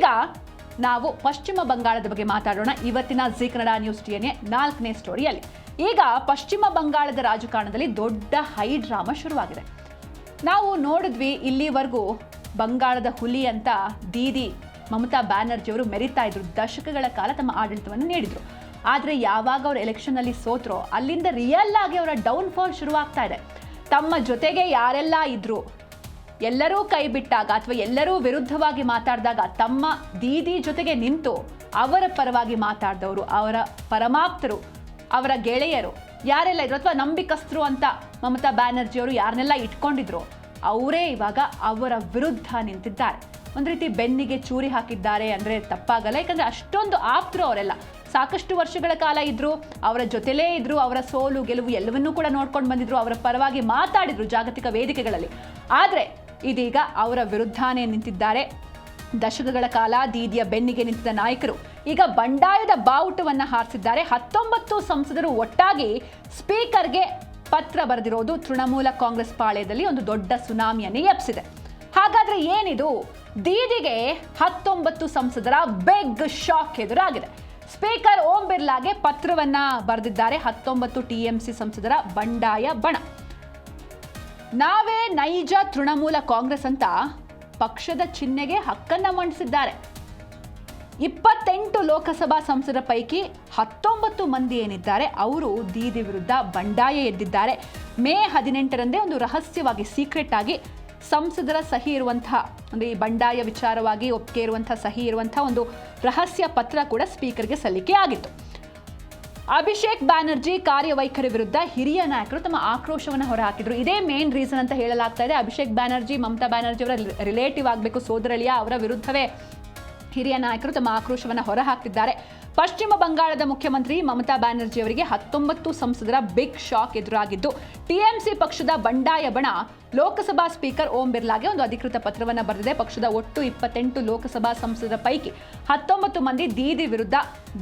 ಈಗ ನಾವು ಪಶ್ಚಿಮ ಬಂಗಾಳದ ಬಗ್ಗೆ ಮಾತಾಡೋಣ ಇವತ್ತಿನ ಜೀ ಕನ್ನಡ ನ್ಯೂಸ್ ಟಿಎನ್ಎ 4ನೇ ಸ್ಟೋರಿಯಲ್ಲಿ. ಈಗ ಪಶ್ಚಿಮ ಬಂಗಾಳದ ರಾಜಕಾರಣದಲ್ಲಿ ದೊಡ್ಡ ಹೈ ಡ್ರಾಮಾ ಶುರುವಾಗಿದೆ. ನಾವು ನೋಡಿದ್ವಿ ಇಲ್ಲಿವರೆಗೂ ಬಂಗಾಳದ ಹುಲಿ ಅಂತ ದೀದಿ ಮಮತಾ ಬ್ಯಾನರ್ಜಿ ಅವರು ಮೆರಿತಾ ಇದ್ರು. ದಶಕಗಳ ಕಾಲ ತಮ್ಮ ಆಡಳಿತವನ್ನು ನೀಡಿದ್ರು. ಆದರೆ ಯಾವಾಗ ಅವರು ಎಲೆಕ್ಷನ್ನಲ್ಲಿ ಸೋತ್ರೋ ಅಲ್ಲಿಂದ ರಿಯಲ್ ಆಗಿ ಅವರ ಡೌನ್ಫಾಲ್ ಶುರುವಾಗ್ತಾ ಇದೆ. ತಮ್ಮ ಜೊತೆಗೆ ಯಾರೆಲ್ಲ ಇದ್ರು ಎಲ್ಲರೂ ಕೈ ಬಿಟ್ಟಾಗ ಅಥವಾ ಎಲ್ಲರೂ ವಿರುದ್ಧವಾಗಿ ಮಾತಾಡಿದಾಗ ತಮ್ಮ ದೀದಿ ಜೊತೆಗೆ ನಿಂತು ಅವರ ಪರವಾಗಿ ಮಾತಾಡಿದವರು, ಅವರ ಪರಮಾಪ್ತರು, ಅವರ ಗೆಳೆಯರು ಯಾರೆಲ್ಲ ಇದ್ರು ಅಥವಾ ನಂಬಿಕಸ್ತರು ಅಂತ ಮಮತಾ ಬ್ಯಾನರ್ಜಿ ಅವರು ಯಾರನ್ನೆಲ್ಲ ಇಟ್ಕೊಂಡಿದ್ರು ಅವರೇ ಇವಾಗ ಅವರ ವಿರುದ್ಧ ನಿಂತಿದ್ದಾರೆ. ಒಂದು ರೀತಿ ಬೆನ್ನಿಗೆ ಚೂರಿ ಹಾಕಿದ್ದಾರೆ ಅಂದರೆ ತಪ್ಪಾಗಲ್ಲ. ಯಾಕಂದರೆ ಅಷ್ಟೊಂದು ಆಪ್ತರು ಅವರೆಲ್ಲ. ಸಾಕಷ್ಟು ವರ್ಷಗಳ ಕಾಲ ಇದ್ರು, ಅವರ ಜೊತೆಲೇ ಇದ್ರು, ಅವರ ಸೋಲು ಗೆಲುವು ಎಲ್ಲವನ್ನೂ ಕೂಡ ನೋಡ್ಕೊಂಡು ಬಂದಿದ್ರು, ಅವರ ಪರವಾಗಿ ಮಾತಾಡಿದ್ರು ಜಾಗತಿಕ ವೇದಿಕೆಗಳಲ್ಲಿ. ಆದರೆ ಇದೀಗ ಅವರ ವಿರುದ್ಧನೇ ನಿಂತಿದ್ದಾರೆ. ದಶಕಗಳ ಕಾಲ ದೀದಿಯ ಬೆನ್ನಿಗೆ ನಿಂತಿದ್ದ ನಾಯಕರು ಈಗ ಬಂಡಾಯದ ಬಾವುಟವನ್ನು ಹಾರಿಸಿದ್ದಾರೆ. 19 ಸಂಸದರು ಒಟ್ಟಾಗಿ ಸ್ಪೀಕರ್ಗೆ ಪತ್ರ ಬರೆದಿರೋದು ತೃಣಮೂಲ ಕಾಂಗ್ರೆಸ್ ಪಾಳ್ಯದಲ್ಲಿ ಒಂದು ದೊಡ್ಡ ಸುನಾಮಿಯನ್ನು ಎಬ್ಬಿಸಿದೆ. ಹಾಗಾದ್ರೆ ಏನಿದು? ದೀದಿಗೆ 19 ಸಂಸದರ ಬಿಗ್ ಶಾಕ್ ಎದುರಾಗಿದೆ. ಸ್ಪೀಕರ್ ಓಂ ಬಿರ್ಲಾಗೆ ಪತ್ರವನ್ನ ಬರೆದಿದ್ದಾರೆ 19 ಟಿಎಂಸಿ ಸಂಸದರ ಬಂಡಾಯ ಬಣ. ನಾವೇ ನೈಜ ತೃಣಮೂಲ ಕಾಂಗ್ರೆಸ್ ಅಂತ ಪಕ್ಷದ ಚಿಹ್ನೆಗೆ ಹಕ್ಕನ್ನ ಮಂಡಿಸಿದ್ದಾರೆ. 28 ಲೋಕಸಭಾ ಸಂಸದರ ಪೈಕಿ 19 ಮಂದಿ ಏನಿದ್ದಾರೆ ಅವರು ದೀದಿ ವಿರುದ್ಧ ಬಂಡಾಯ ಎದ್ದಿದ್ದಾರೆ. ಮೇ 18ರಂದೇ ಒಂದು ರಹಸ್ಯವಾಗಿ ಸೀಕ್ರೆಟ್ ಆಗಿ ಸಂಸದರ ಸಹಿ ಇರುವಂತಹ ಅಂದರೆ ಈ ಬಂಡಾಯ ವಿಚಾರವಾಗಿ ಒಪ್ಪಿಗೆ ಇರುವಂತಹ ಸಹಿ ಇರುವಂತಹ ಒಂದು ರಹಸ್ಯ ಪತ್ರ ಕೂಡ ಸ್ಪೀಕರ್ಗೆ ಸಲ್ಲಿಕೆ ಆಗಿತ್ತು. ಅಭಿಷೇಕ್ ಬ್ಯಾನರ್ಜಿ ಕಾರ್ಯವೈಖರಿ ವಿರುದ್ಧ ಹಿರಿಯ ನಾಯಕರು ತಮ್ಮ ಆಕ್ರೋಶವನ್ನು ಹೊರಹಾಕಿದ್ರು. ಇದೇ ಮೇನ್ ರೀಸನ್ ಅಂತ ಹೇಳಲಾಗ್ತಾ ಇದೆ. ಅಭಿಷೇಕ್ ಬ್ಯಾನರ್ಜಿ ಮಮತಾ ಬ್ಯಾನರ್ಜಿ ಅವರ ರಿಲೇಟಿವ್ ಆಗಬೇಕು, ಸೋದರಳಿಯ, ಅವರ ವಿರುದ್ಧವೇ ಹಿರಿಯ ನಾಯಕರು ತಮ್ಮ ಆಕ್ರೋಶವನ್ನು ಹೊರಹಾಕ್ತಿದ್ದಾರೆ. ಪಶ್ಚಿಮ ಬಂಗಾಳದ ಮುಖ್ಯಮಂತ್ರಿ ಮಮತಾ ಬ್ಯಾನರ್ಜಿ ಅವರಿಗೆ 19 ಸಂಸದರ ಬಿಗ್ ಶಾಕ್ ಎದುರಾಗಿದ್ದು, ಟಿಎಂಸಿ ಪಕ್ಷದ ಬಂಡಾಯ ಬಣ ಲೋಕಸಭಾ ಸ್ಪೀಕರ್ ಓಂ ಬಿರ್ಲಾಗೆ ಒಂದು ಅಧಿಕೃತ ಪತ್ರವನ್ನು ಬರೆದಿದೆ. ಪಕ್ಷದ ಒಟ್ಟು 28 ಲೋಕಸಭಾ ಸಂಸದರ ಪೈಕಿ 19 ಮಂದಿ ದೀದಿ ವಿರುದ್ಧ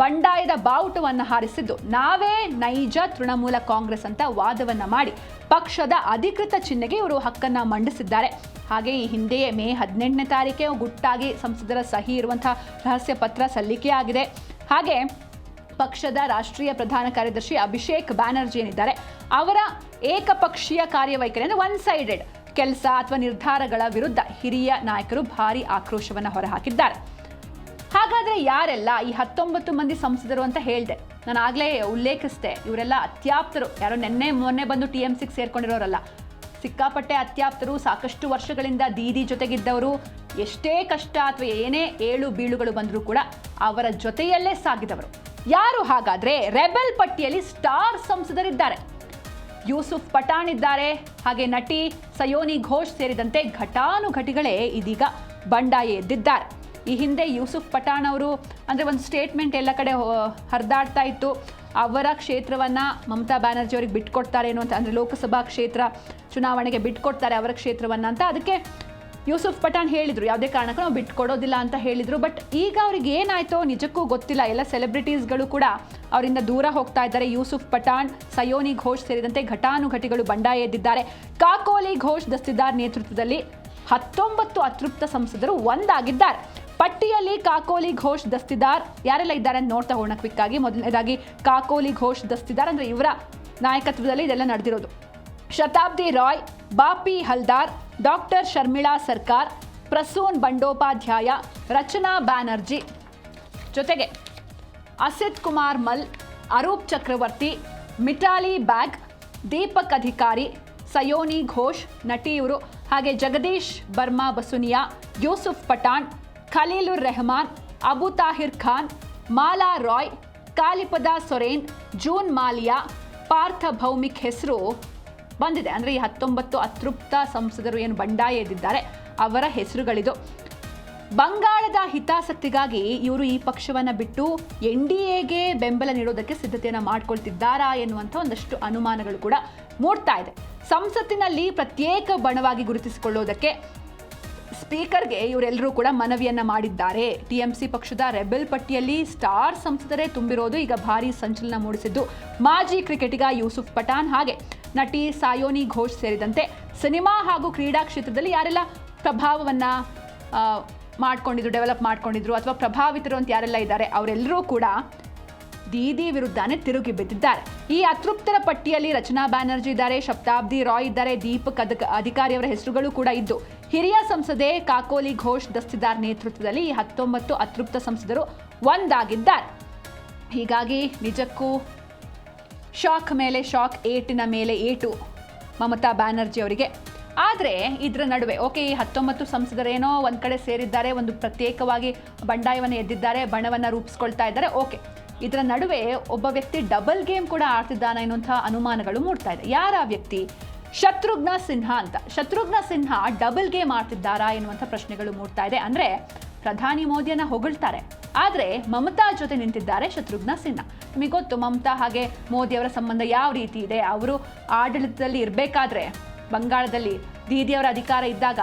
ಬಂಡಾಯದ ಬಾವುಟವನ್ನು ಹಾರಿಸಿದ್ದು, ನಾವೇ ನೈಜ ತೃಣಮೂಲ ಕಾಂಗ್ರೆಸ್ ಅಂತ ವಾದವನ್ನ ಮಾಡಿ ಪಕ್ಷದ ಅಧಿಕೃತ ಚಿಹ್ನೆಗೆ ಇವರು ಹಕ್ಕನ್ನ ಮಂಡಿಸಿದ್ದಾರೆ. ಹಾಗೆ ಈ ಹಿಂದೆಯೇ ಮೇ 18ನೇ ತಾರೀಕೆ ಗುಟ್ಟಾಗಿ ಸಂಸದರ ಸಹಿ ಇರುವಂತಹ ರಹಸ್ಯ ಪತ್ರ ಸಲ್ಲಿಕೆ ಆಗಿದೆ. ಹಾಗೆ ಪಕ್ಷದ ರಾಷ್ಟ್ರೀಯ ಪ್ರಧಾನ ಕಾರ್ಯದರ್ಶಿ ಅಭಿಷೇಕ್ ಬ್ಯಾನರ್ಜಿ ಏನಿದ್ದಾರೆ ಅವರ ಏಕಪಕ್ಷೀಯ ಕಾರ್ಯವೈಖರಿ ಅಂದರೆ ಒನ್ ಸೈಡೆಡ್ ಕೆಲಸ ಅಥವಾ ನಿರ್ಧಾರಗಳ ವಿರುದ್ಧ ಹಿರಿಯ ನಾಯಕರು ಭಾರಿ ಆಕ್ರೋಶವನ್ನು ಹೊರಹಾಕಿದ್ದಾರೆ. ಹಾಗಾದರೆ ಯಾರೆಲ್ಲ ಈ 19 ಮಂದಿ ಸಂಸದರು ಅಂತ ಹೇಳಿದೆ, ನಾನು ಆಗಲೇ ಉಲ್ಲೇಖಿಸಿದೆ. ಇವರೆಲ್ಲ ಅತ್ಯಾಪ್ತರು, ಯಾರೋ ಮೊನ್ನೆ ಬಂದು ಟಿಎಂಸಿಗೆ ಸೇರ್ಕೊಂಡಿರೋರಲ್ಲ. ಸಿಕ್ಕಾಪಟ್ಟೆ ಅತ್ಯಾಪ್ತರು, ಸಾಕಷ್ಟು ವರ್ಷಗಳಿಂದ ದೀದಿ ಜೊತೆಗಿದ್ದವರು. ಎಷ್ಟೇ ಕಷ್ಟ ಅಥವಾ ಏನೇ ಏಳು ಬೀಳುಗಳು ಬಂದರೂ ಕೂಡ ಅವರ ಜೊತೆಯಲ್ಲೇ ಸಾಗಿದವರು. ಯಾರು ಹಾಗಾದ್ರೆ? ರೆಬೆಲ್ ಪಟ್ಟಿಯಲ್ಲಿ ಸ್ಟಾರ್ ಸಂಸದರಿದ್ದಾರೆ. ಯೂಸುಫ್ ಪಠಾಣ್ ಇದ್ದಾರೆ, ಹಾಗೆ ನಟಿ ಸಯೋನಿ ಘೋಷ್ ಸೇರಿದಂತೆ ಘಟಾನುಘಟಿಗಳೇ ಇದೀಗ ಬಂಡಾಯ ಎದ್ದಿದ್ದಾರೆ. ಈ ಹಿಂದೆ ಯೂಸುಫ್ ಪಠಾಣ್ ಅವರು ಅಂದರೆ ಒಂದು ಸ್ಟೇಟ್ಮೆಂಟ್ ಎಲ್ಲ ಕಡೆ ಹರಿದಾಡ್ತಾ ಇತ್ತು, ಅವರ ಕ್ಷೇತ್ರವನ್ನು ಮಮತಾ ಬ್ಯಾನರ್ಜಿ ಅವರಿಗೆ ಬಿಟ್ಕೊಡ್ತಾರೆ ಏನೋ ಅಂತ, ಅಂದರೆ ಲೋಕಸಭಾ ಕ್ಷೇತ್ರ ಚುನಾವಣೆಗೆ ಬಿಟ್ಕೊಡ್ತಾರೆ ಅವರ ಕ್ಷೇತ್ರವನ್ನು ಅಂತ. ಅದಕ್ಕೆ ಯೂಸುಫ್ ಪಠಾಣ್ ಹೇಳಿದರು ಯಾವುದೇ ಕಾರಣಕ್ಕೂ ನಾವು ಬಿಟ್ಕೊಡೋದಿಲ್ಲ ಅಂತ ಹೇಳಿದರು. ಬಟ್ ಈಗ ಅವ್ರಿಗೆ ಏನಾಯ್ತೋ ನಿಜಕ್ಕೂ ಗೊತ್ತಿಲ್ಲ. ಎಲ್ಲ ಸೆಲೆಬ್ರಿಟೀಸ್ಗಳು ಕೂಡ ಅವರಿಂದ ದೂರ ಹೋಗ್ತಾ ಇದ್ದಾರೆ. ಯೂಸುಫ್ ಪಠಾಣ್, ಸಯೋನಿ ಘೋಷ್ ಸೇರಿದಂತೆ ಘಟಾನುಘಟಿಗಳು ಬಂಡಾಯ ಎದ್ದಿದ್ದಾರೆ. ಕಾಕೋಲಿ ಘೋಷ್ ದಸ್ತಿದಾರ್ ನೇತೃತ್ವದಲ್ಲಿ 19 ಅತೃಪ್ತ ಸಂಸದರು ಒಂದಾಗಿದ್ದಾರೆ. ಪಟ್ಟಿಯಲ್ಲಿ ಕಾಕೋಲಿ ಘೋಷ್ ದಸ್ತಿದಾರ್ ಯಾರೆಲ್ಲ ಇದ್ದಾರೆ ಅಂತ ನೋಡ್ತಾ ಹೋಗೋಣ ಕ್ವಿಕ್ ಆಗಿ. ಮೊದಲನೇದಾಗಿ ಕಾಕೋಲಿ ಘೋಷ್ ದಸ್ತಿದಾರ್ ಅಂದರೆ ಇವರ ನಾಯಕತ್ವದಲ್ಲಿ ಇದೆಲ್ಲ ನಡೆದಿರೋದು. ಶತಾಬ್ದಿ ರಾಯ್, ಬಾಪಿ ಹಲ್ದಾರ್, ಡಾಕ್ಟರ್ ಶರ್ಮಿಳಾ ಸರ್ಕಾರ್, ಪ್ರಸೂನ್ ಬಂಡೋಪಾಧ್ಯಾಯ, ರಚನಾ ಬ್ಯಾನರ್ಜಿ, ಜೊತೆಗೆ ಅಸಿತ್ ಕುಮಾರ್ ಮಲ್, ಅರೂಪ್ ಚಕ್ರವರ್ತಿ, ಮಿಟಾಲಿ ಬ್ಯಾಗ್, ದೀಪಕ್ ಅಧಿಕಾರಿ, ಸಯೋನಿ ಘೋಷ್ ನಟಿ ಇವರು, ಹಾಗೆ ಜಗದೀಶ್ ಬರ್ಮಾ ಬಸುನಿಯಾ, ಯೂಸುಫ್ ಪಠಾಣ್, ಖಲೀಲುರ್ ರೆಹಮಾನ್, ಅಬು ತಾಹಿರ್ ಖಾನ್, ಮಾಲಾ ರಾಯ್, ಕಾಲಿಪದ ಸೊರೇನ್, ಜೂನ್ ಮಾಲಿಯಾ, ಪಾರ್ಥ ಭೌಮಿಕ್ ಹೆಸರು ಬಂದಿದೆ. ಅಂದರೆ ಈ 19 ಅತೃಪ್ತ ಸಂಸದರು ಏನು ಬಂಡಾಯ ಎದ್ದಿದ್ದಾರೆ ಅವರ ಹೆಸರುಗಳಿದು. ಬಂಗಾಳದ ಹಿತಾಸಕ್ತಿಗಾಗಿ ಇವರು ಈ ಪಕ್ಷವನ್ನು ಬಿಟ್ಟು NDAಗೆ ಬೆಂಬಲ ನೀಡೋದಕ್ಕೆ ಸಿದ್ಧತೆಯನ್ನು ಮಾಡಿಕೊಳ್ತಿದ್ದಾರಾ ಎನ್ನುವಂಥ ಒಂದಷ್ಟು ಅನುಮಾನಗಳು ಕೂಡ ಮೂಡ್ತಾ ಇದೆ. ಸಂಸತ್ತಿನಲ್ಲಿ ಪ್ರತ್ಯೇಕ ಬಣವಾಗಿ ಗುರುತಿಸಿಕೊಳ್ಳೋದಕ್ಕೆ ಸ್ಪೀಕರ್ಗೆ ಇವರೆಲ್ಲರೂ ಕೂಡ ಮನವಿಯನ್ನ ಮಾಡಿದ್ದಾರೆ. ಟಿಎಂಸಿ ಪಕ್ಷದ ರೆಬೆಲ್ ಪಟ್ಟಿಯಲ್ಲಿ ಸ್ಟಾರ್ ಸಂಸದರೇ ತುಂಬಿರೋದು ಈಗ ಭಾರಿ ಸಂಚಲನ ಮೂಡಿಸಿದ್ದು, ಮಾಜಿ ಕ್ರಿಕೆಟಿಗ ಯೂಸುಫ್ ಪಠಾಣ್ ಹಾಗೆ ನಟಿ ಸಯೋನಿ ಘೋಷ್ ಸೇರಿದಂತೆ ಸಿನಿಮಾ ಹಾಗೂ ಕ್ರೀಡಾ ಕ್ಷೇತ್ರದಲ್ಲಿ ಯಾರೆಲ್ಲ ಪ್ರಭಾವವನ್ನು ಡೆವಲಪ್ ಮಾಡ್ಕೊಂಡಿದ್ರು ಅಥವಾ ಪ್ರಭಾವಿತರು ಅಂತ ಯಾರೆಲ್ಲ ಇದ್ದಾರೆ ಅವರೆಲ್ಲರೂ ಕೂಡ ದೀದಿ ವಿರುದ್ಧನೇ ತಿರುಗಿ ಬಿದ್ದಿದ್ದಾರೆ. ಈ ಅತೃಪ್ತರ ಪಟ್ಟಿಯಲ್ಲಿ ರಚನಾ ಬ್ಯಾನರ್ಜಿ ಇದ್ದಾರೆ, ಶತಾಬ್ದಿ ರಾಯ್ ಇದ್ದಾರೆ, ದೀಪಕ್ ಅಧಿಕಾರಿ ಅವರ ಹೆಸರುಗಳು ಕೂಡ ಇದ್ದು ಹಿರಿಯ ಸಂಸದೆ ಕಾಕೋಲಿ ಘೋಷ್ ದಸ್ತಿದಾರ್ ನೇತೃತ್ವದಲ್ಲಿ ಈ 19 ಅತೃಪ್ತ ಸಂಸದರು ಒಂದಾಗಿದ್ದಾರೆ. ಹೀಗಾಗಿ ನಿಜಕ್ಕೂ ಶಾಕ್ ಮೇಲೆ ಶಾಕ್, ಏಟಿನ ಮೇಲೆ ಏಟು ಮಮತಾ ಬ್ಯಾನರ್ಜಿ ಅವರಿಗೆ. ಆದರೆ ಇದರ ನಡುವೆ ಈ 19 ಸಂಸದರೇನೋ ಒಂದು ಕಡೆ ಸೇರಿದ್ದಾರೆ, ಒಂದು ಪ್ರತ್ಯೇಕವಾಗಿ ಬಂಡಾಯವನ್ನು ಎದ್ದಿದ್ದಾರೆ, ಬಣವನ್ನು ರೂಪಿಸ್ಕೊಳ್ತಾ ಇದ್ದಾರೆ. ಇದರ ನಡುವೆ ಒಬ್ಬ ವ್ಯಕ್ತಿ ಡಬಲ್ ಗೇಮ್ ಕೂಡ ಆಡ್ತಿದ್ದಾನೆ ಎನ್ನುವಂತಹ ಅನುಮಾನಗಳು ಮೂಡ್ತಾ ಇದೆ. ಯಾರ ವ್ಯಕ್ತಿ? ಶತ್ರುಘ್ನ ಸಿನ್ಹಾ ಅಂತ. ಶತ್ರುಘ್ನ ಸಿನ್ಹಾ ಡಬಲ್ ಗೇಮ್ ಆಡ್ತಿದ್ದಾರಾ ಎನ್ನುವಂಥ ಪ್ರಶ್ನೆಗಳು ಮೂಡ್ತಾ ಇದೆ. ಅಂದರೆ ಪ್ರಧಾನಿ ಮೋದಿಯನ್ನ ಹೊಗಳ್ತಾರೆ, ಆದರೆ ಮಮತಾ ಜೊತೆ ನಿಂತಿದ್ದಾರೆ ಶತ್ರುಘ್ನ ಸಿನ್ಹಾ. ನಿಮಗೆ ಗೊತ್ತು ಮಮತಾ ಹಾಗೆ ಮೋದಿಯವರ ಸಂಬಂಧ ಯಾವ ರೀತಿ ಇದೆ. ಅವರು ಆಡಳಿತದಲ್ಲಿ ಇರಬೇಕಾದ್ರೆ ಬಂಗಾಳದಲ್ಲಿ ದೀದಿಯವರ ಅಧಿಕಾರ ಇದ್ದಾಗ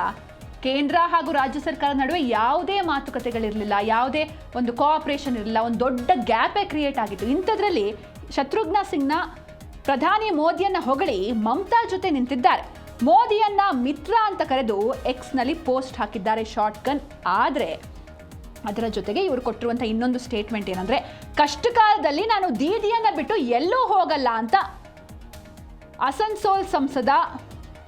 ಕೇಂದ್ರ ಹಾಗೂ ರಾಜ್ಯ ಸರ್ಕಾರದ ನಡುವೆ ಯಾವುದೇ ಮಾತುಕತೆಗಳಿರಲಿಲ್ಲ, ಯಾವುದೇ ಒಂದು ಕೋಆಪರೇಷನ್ ಇರಲಿಲ್ಲ, ಒಂದು ದೊಡ್ಡ ಗ್ಯಾಪೇ ಕ್ರಿಯೇಟ್ ಆಗಿತ್ತು. ಇಂಥದ್ರಲ್ಲಿ ಶತ್ರುಘ್ನ ಸಿನ್ಹಾ ಪ್ರಧಾನಿ ಮೋದಿಯನ್ನ ಹೊಗಳಿ ಮಮತಾ ಜೊತೆ ನಿಂತಿದ್ದಾರೆ. ಮೋದಿಯನ್ನ ಮಿತ್ರ ಅಂತ ಕರೆದು ಎಕ್ಸ್ನಲ್ಲಿ ಪೋಸ್ಟ್ ಹಾಕಿದ್ದಾರೆ ಶಾರ್ಟ್ ಗನ್. ಆದರೆ ಅದರ ಜೊತೆಗೆ ಇವರು ಕೊಟ್ಟಿರುವಂಥ ಇನ್ನೊಂದು ಸ್ಟೇಟ್ಮೆಂಟ್ ಏನಂದರೆ, ಕಷ್ಟಕಾಲದಲ್ಲಿ ನಾನು ದೀದಿಯನ್ನ ಬಿಟ್ಟು ಎಲ್ಲೂ ಹೋಗಲ್ಲ ಅಂತ ಅಸನ್ಸೋಲ್ ಸಂಸದ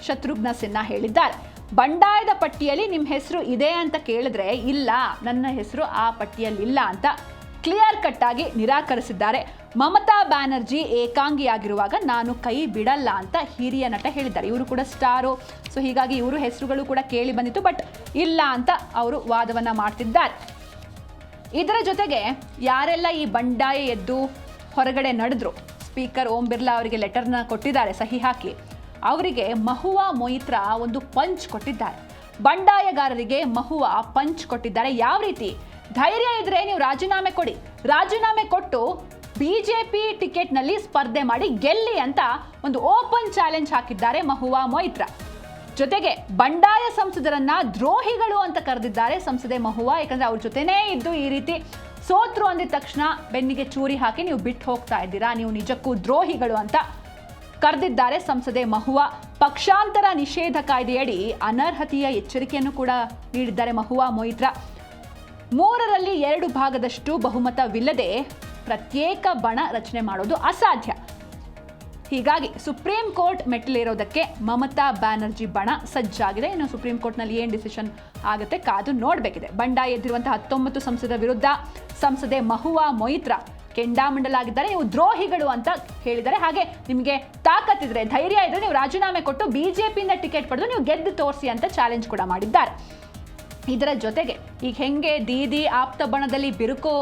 ಶತ್ರುಘ್ನ ಸಿನ್ಹಾ ಹೇಳಿದ್ದಾರೆ. ಬಂಡಾಯದ ಪಟ್ಟಿಯಲ್ಲಿ ನಿಮ್ಮ ಹೆಸರು ಇದೆ ಅಂತ ಕೇಳಿದ್ರೆ ಇಲ್ಲ, ನನ್ನ ಹೆಸರು ಆ ಪಟ್ಟಿಯಲ್ಲಿ ಇಲ್ಲ ಅಂತ ಕ್ಲಿಯರ್ ಕಟ್ ಆಗಿ ನಿರಾಕರಿಸಿದ್ದಾರೆ. ಮಮತಾ ಬ್ಯಾನರ್ಜಿ ಏಕಾಂಗಿಯಾಗಿರುವಾಗ ನಾನು ಕೈ ಬಿಡಲ್ಲ ಅಂತ ಹಿರಿಯ ನಟ ಹೇಳಿದ್ದಾರೆ. ಇವರು ಕೂಡ ಸ್ಟಾರು, ಸೊ ಹೀಗಾಗಿ ಇವರು ಹೆಸರುಗಳು ಕೂಡ ಕೇಳಿ ಬಂದಿತ್ತು, ಬಟ್ ಇಲ್ಲ ಅಂತ ಅವರು ವಾದವನ್ನು ಮಾಡ್ತಿದ್ದಾರೆ. ಇದರ ಜೊತೆಗೆ ಯಾರೆಲ್ಲ ಈ ಬಂಡಾಯ ಎದ್ದು ಹೊರಗಡೆ ನಡೆದ್ರು, ಸ್ಪೀಕರ್ ಓಂ ಬಿರ್ಲಾ ಅವರಿಗೆ ಲೆಟರ್ನ ಕೊಟ್ಟಿದ್ದಾರೆ ಸಹಿ ಹಾಕಿ, ಅವರಿಗೆ ಮಹುವಾ ಮೊಯಿತ್ರಾ ಒಂದು ಪಂಚ್ ಕೊಟ್ಟಿದ್ದಾರೆ. ಬಂಡಾಯಗಾರರಿಗೆ ಮಹುವಾ ಪಂಚ್ ಕೊಟ್ಟಿದ್ದಾರೆ. ಯಾವ ರೀತಿ? ಧೈರ್ಯ ಇದ್ರೆ ನೀವು ರಾಜೀನಾಮೆ ಕೊಡಿ, ರಾಜೀನಾಮೆ ಕೊಟ್ಟು ಬಿಜೆಪಿ ಟಿಕೆಟ್ನಲ್ಲಿ ಸ್ಪರ್ಧೆ ಮಾಡಿ ಗೆಲ್ಲಿ ಅಂತ ಒಂದು ಓಪನ್ ಚಾಲೆಂಜ್ ಹಾಕಿದ್ದಾರೆ ಮಹುವಾ ಮೊಯಿತ್ರಾ. ಜೊತೆಗೆ ಬಂಡಾಯ ಸಂಸದರನ್ನ ದ್ರೋಹಿಗಳು ಅಂತ ಕರೆದಿದ್ದಾರೆ ಸಂಸದೆ ಮಹುವಾ. ಯಾಕಂದ್ರೆ ಅವ್ರ ಜೊತೆನೇ ಇದ್ದು ಈ ರೀತಿ ಸೋತ್ರು ಅಂದಿದ ತಕ್ಷಣ ಬೆನ್ನಿಗೆ ಚೂರಿ ಹಾಕಿ ನೀವು ಬಿಟ್ಟು ಹೋಗ್ತಾ ಇದ್ದೀರಾ, ನೀವು ನಿಜಕ್ಕೂ ದ್ರೋಹಿಗಳು ಅಂತ ಕರೆದಿದ್ದಾರೆ ಸಂಸದೆ ಮಹುವಾ. ಪಕ್ಷಾಂತರ ನಿಷೇಧ ಕಾಯ್ದೆಯಡಿ ಅನರ್ಹತೆಯ ಎಚ್ಚರಿಕೆಯನ್ನು ಕೂಡ ನೀಡಿದ್ದಾರೆ ಮಹುವಾ ಮೊಯಿತ್ರಾ. 3ರಲ್ಲಿ 2 ಭಾಗದಷ್ಟು ಬಹುಮತವಿಲ್ಲದೆ ಪ್ರತ್ಯೇಕ ಬಣ ರಚನೆ ಮಾಡೋದು ಅಸಾಧ್ಯ. ಹೀಗಾಗಿ ಸುಪ್ರೀಂ ಕೋರ್ಟ್ ಮೆಟ್ಟಿಲೇರೋದಕ್ಕೆ ಮಮತಾ ಬ್ಯಾನರ್ಜಿ ಬಣ ಸಜ್ಜಾಗಿದೆ. ಇನ್ನು ಸುಪ್ರೀಂ ಕೋರ್ಟ್ನಲ್ಲಿ ಏನು ಡಿಸಿಷನ್ ಆಗುತ್ತೆ ಕಾದು ನೋಡಬೇಕಿದೆ. ಬಂಡಾಯ ಎದ್ದಿರುವಂತಹ 19 ಸಂಸದರ ವಿರುದ್ಧ ಸಂಸದೆ ಮಹುವಾ ಮೊಯಿತ್ರಾ ಕೆಂಡಾಮಂಡಲಾಗಿದ್ದಾರೆ. ನೀವು ದ್ರೋಹಿಗಳು ಅಂತ ಹೇಳಿದ್ದಾರೆ. ಹಾಗೆ ನಿಮಗೆ ತಾಕತ್ತಿದ್ರೆ, ಧೈರ್ಯ ಇದ್ರೆ ನೀವು ರಾಜೀನಾಮೆ ಕೊಟ್ಟು ಬಿಜೆಪಿಯಿಂದ ಟಿಕೆಟ್ ಪಡೆದು ನೀವು ಗೆದ್ದು ತೋರಿಸಿ ಅಂತ ಚಾಲೆಂಜ್ ಕೂಡ ಮಾಡಿದ್ದಾರೆ. ಇದರ ಜೊತೆಗೆ ಈಗ ಹೆಂಗೆ ದೀದಿ ಆಪ್ತ ಬಣದಲ್ಲಿ ಬಿರುಕು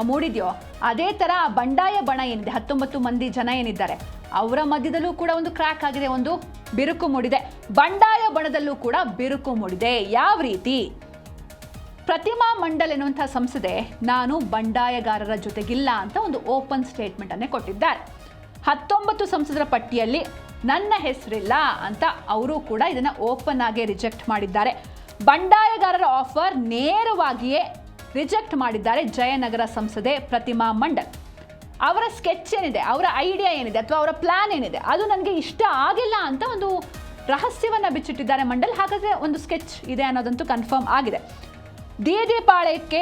ಮೂಡಿದೆಯೋ ಅದೇ ಥರ ಬಂಡಾಯ ಬಣ ಏನಿದೆ, 19 ಮಂದಿ ಜನ ಏನಿದ್ದಾರೆ ಅವರ ಮಧ್ಯದಲ್ಲೂ ಕೂಡ ಒಂದು ಕ್ರ್ಯಾಕ್ ಆಗಿದೆ, ಒಂದು ಬಿರುಕು ಮೂಡಿದೆ. ಬಂಡಾಯ ಬಣದಲ್ಲೂ ಕೂಡ ಬಿರುಕು ಮೂಡಿದೆ. ಯಾವ ರೀತಿ? ಪ್ರತಿಮಾ ಮಂಡಲ್ ಎನ್ನುವಂಥ ಸಂಸದೆ ನಾನು ಬಂಡಾಯಗಾರರ ಜೊತೆಗಿಲ್ಲ ಅಂತ ಒಂದು ಓಪನ್ ಸ್ಟೇಟ್ಮೆಂಟ್ ಅನ್ನೇ ಕೊಟ್ಟಿದ್ದಾರೆ. 19 ಸಂಸದರ ಪಟ್ಟಿಯಲ್ಲಿ ನನ್ನ ಹೆಸರಿಲ್ಲ ಅಂತ ಅವರು ಕೂಡ ಇದನ್ನು ಓಪನ್ ಆಗಿ ರಿಜೆಕ್ಟ್ ಮಾಡಿದ್ದಾರೆ. ಬಂಡಾಯಗಾರರ ಆಫರ್ ನೇರವಾಗಿಯೇ ರಿಜೆಕ್ಟ್ ಮಾಡಿದ್ದಾರೆ ಜಯನಗರ ಸಂಸದೆ ಪ್ರತಿಮಾ ಮಂಡಲ್. ಅವರ ಸ್ಕೆಚ್ ಏನಿದೆ, ಅವರ ಐಡಿಯಾ ಏನಿದೆ ಅಥವಾ ಅವರ ಪ್ಲಾನ್ ಏನಿದೆ ಅದು ನನಗೆ ಇಷ್ಟ ಆಗಿಲ್ಲ ಅಂತ ಒಂದು ರಹಸ್ಯವನ್ನು ಬಿಚ್ಚಿಟ್ಟಿದ್ದಾರೆ ಮಂಡಲ್. ಹಾಗಾದರೆ ಒಂದು ಸ್ಕೆಚ್ ಇದೆ ಅನ್ನೋದಂತೂ ಕನ್ಫರ್ಮ್ ಆಗಿದೆ. ದೀದಿ ಪಾಳ್ಯಕ್ಕೆ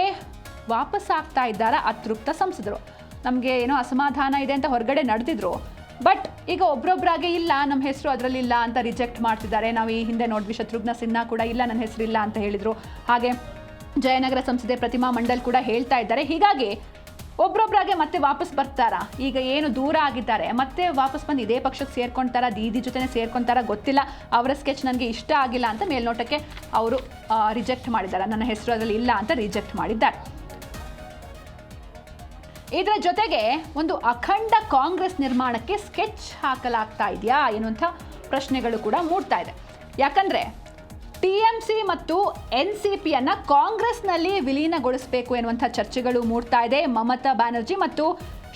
ವಾಪಸ್ ಆಗ್ತಾ ಇದ್ದಾರೆ ಅತೃಪ್ತ ಸಂಸದರು. ನಮಗೆ ಏನೋ ಅಸಮಾಧಾನ ಇದೆ ಅಂತ ಹೊರಗಡೆ ನಡೆದಿದ್ರು, ಬಟ್ ಈಗ ಒಬ್ರೊಬ್ಬರಾಗೆ ಇಲ್ಲ ನಮ್ಮ ಹೆಸರು ಅದರಲ್ಲಿ ಇಲ್ಲ ಅಂತ ರಿಜೆಕ್ಟ್ ಮಾಡ್ತಿದ್ದಾರೆ. ನಾವು ಈ ಹಿಂದೆ ನೋಡಿದ್ವಿ, ಶತ್ರುಘ್ನ ಸಿನ್ಹಾ ಕೂಡ ಇಲ್ಲ ನನ್ನ ಹೆಸರು ಇಲ್ಲ ಅಂತ ಹೇಳಿದರು. ಹಾಗೆ ಜಯನಗರ ಸಂಸದೆ ಪ್ರತಿಮಾ ಮಂಡಲ್ ಕೂಡ ಹೇಳ್ತಾ ಇದ್ದಾರೆ. ಹೀಗಾಗಿ ಒಬ್ರೊಬ್ಬರಾಗೆ ಮತ್ತೆ ವಾಪಸ್ ಬರ್ತಾರಾ? ಈಗ ಏನು ದೂರ ಆಗಿದ್ದಾರೆ ಮತ್ತೆ ವಾಪಸ್ ಬಂದು ಇದೇ ಪಕ್ಷಕ್ಕೆ ಸೇರ್ಕೊಳ್ತಾರಾ, ದೀದಿ ಜೊತೆನೇ ಸೇರ್ಕೊಳ್ತಾರಾ ಗೊತ್ತಿಲ್ಲ. ಅವರ ಸ್ಕೆಚ್ ನನಗೆ ಇಷ್ಟ ಆಗಿಲ್ಲ ಅಂತ ಮೇಲ್ನೋಟಕ್ಕೆ ಅವರು ರಿಜೆಕ್ಟ್ ಮಾಡಿದ್ದಾರೆ. ನನ್ನ ಹೆಸರು ಅದರಲ್ಲಿ ಇಲ್ಲ ಅಂತ ರಿಜೆಕ್ಟ್ ಮಾಡಿದ್ದಾರೆ. ಇದರ ಜೊತೆಗೆ ಒಂದು ಅಖಂಡ ಕಾಂಗ್ರೆಸ್ ನಿರ್ಮಾಣಕ್ಕೆ ಸ್ಕೆಚ್ ಹಾಕಲಾಗ್ತಾ ಇದೆಯಾ ಎನ್ನುವಂಥ ಪ್ರಶ್ನೆಗಳು ಕೂಡ ಮೂಡ್ತಾ ಇದೆ. ಯಾಕಂದರೆ ಟಿಎಂಸಿ ಮತ್ತು ಎನ್ಸಿಪಿಯನ್ನು ಕಾಂಗ್ರೆಸ್ನಲ್ಲಿ ವಿಲೀನಗೊಳಿಸಬೇಕು ಎನ್ನುವಂಥ ಚರ್ಚೆಗಳು ಮೂಡ್ತಾ ಇದೆ. ಮಮತಾ ಬ್ಯಾನರ್ಜಿ ಮತ್ತು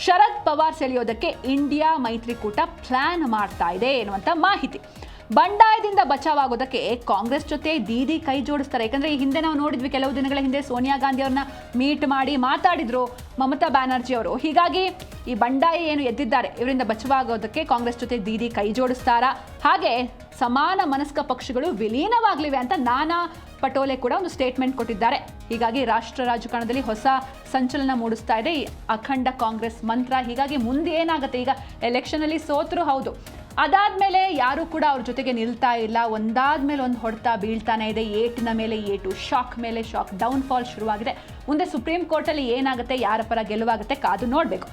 ಶರದ್ ಪವಾರ್ ಸೆಳೆಯೋದಕ್ಕೆ ಇಂಡಿಯಾ ಮೈತ್ರಿಕೂಟ ಪ್ಲಾನ್ ಮಾಡ್ತಾ ಇದೆ ಎನ್ನುವಂಥ ಮಾಹಿತಿ. ಬಂಡಾಯದಿಂದ ಬಚಾವಾಗೋದಕ್ಕೆ ಕಾಂಗ್ರೆಸ್ ಜೊತೆ ದೀದಿ ಕೈ ಜೋಡಿಸ್ತಾರೆ. ಯಾಕಂದ್ರೆ ಈ ಹಿಂದೆ ನಾವು ನೋಡಿದ್ವಿ, ಕೆಲವು ದಿನಗಳ ಹಿಂದೆ ಸೋನಿಯಾ ಗಾಂಧಿ ಅವ್ರನ್ನ ಮೀಟ್ ಮಾಡಿ ಮಾತಾಡಿದ್ರು ಮಮತಾ ಬ್ಯಾನರ್ಜಿ ಅವರು. ಹೀಗಾಗಿ ಈ ಬಂಡಾಯ ಏನು ಎದ್ದಿದ್ದಾರೆ ಇವರಿಂದ ಬಚಾವಾಗೋದಕ್ಕೆ ಕಾಂಗ್ರೆಸ್ ಜೊತೆ ದೀದಿ ಕೈ ಜೋಡಿಸ್ತಾರಾ, ಹಾಗೆ ಸಮಾನ ಮನಸ್ಕ ಪಕ್ಷಗಳು ವಿಲೀನವಾಗ್ಲಿವೆ ಅಂತ ನಾನಾ ಪಟೋಲೆ ಕೂಡ ಒಂದು ಸ್ಟೇಟ್ಮೆಂಟ್ ಕೊಟ್ಟಿದ್ದಾರೆ. ಹೀಗಾಗಿ ರಾಷ್ಟ್ರ ರಾಜಕಾರಣದಲ್ಲಿ ಹೊಸ ಸಂಚಲನ ಮೂಡಿಸ್ತಾ ಇದೆ ಈ ಅಖಂಡ ಕಾಂಗ್ರೆಸ್ ಮಂತ್ರ. ಹೀಗಾಗಿ ಮುಂದೆ ಏನಾಗುತ್ತೆ, ಈಗ ಎಲೆಕ್ಷನ್ ಅಲ್ಲಿ ಸೋತರು ಹೌದು, ಅದಾದ್ಮೇಲೆ ಯಾರು ಕೂಡ ಅವ್ರ ಜೊತೆಗೆ ನಿಲ್ತಾ ಇಲ್ಲ, ಒಂದಾದ್ಮೇಲೆ ಒಂದು ಹೊಡ್ತಾ ಬೀಳ್ತಾನೆ ಇದೆ, ಏಟಿನ ಮೇಲೆ ಏಟು, ಶಾಕ್ ಮೇಲೆ ಶಾಕ್, ಡೌನ್ ಫಾಲ್ ಶುರುವಾಗಿದೆ. ಮುಂದೆ ಸುಪ್ರೀಂ ಕೋರ್ಟಲ್ಲಿ ಏನಾಗುತ್ತೆ, ಯಾರ ಪರ ಗೆಲುವಾಗುತ್ತೆ ಕಾದು ನೋಡಬೇಕು.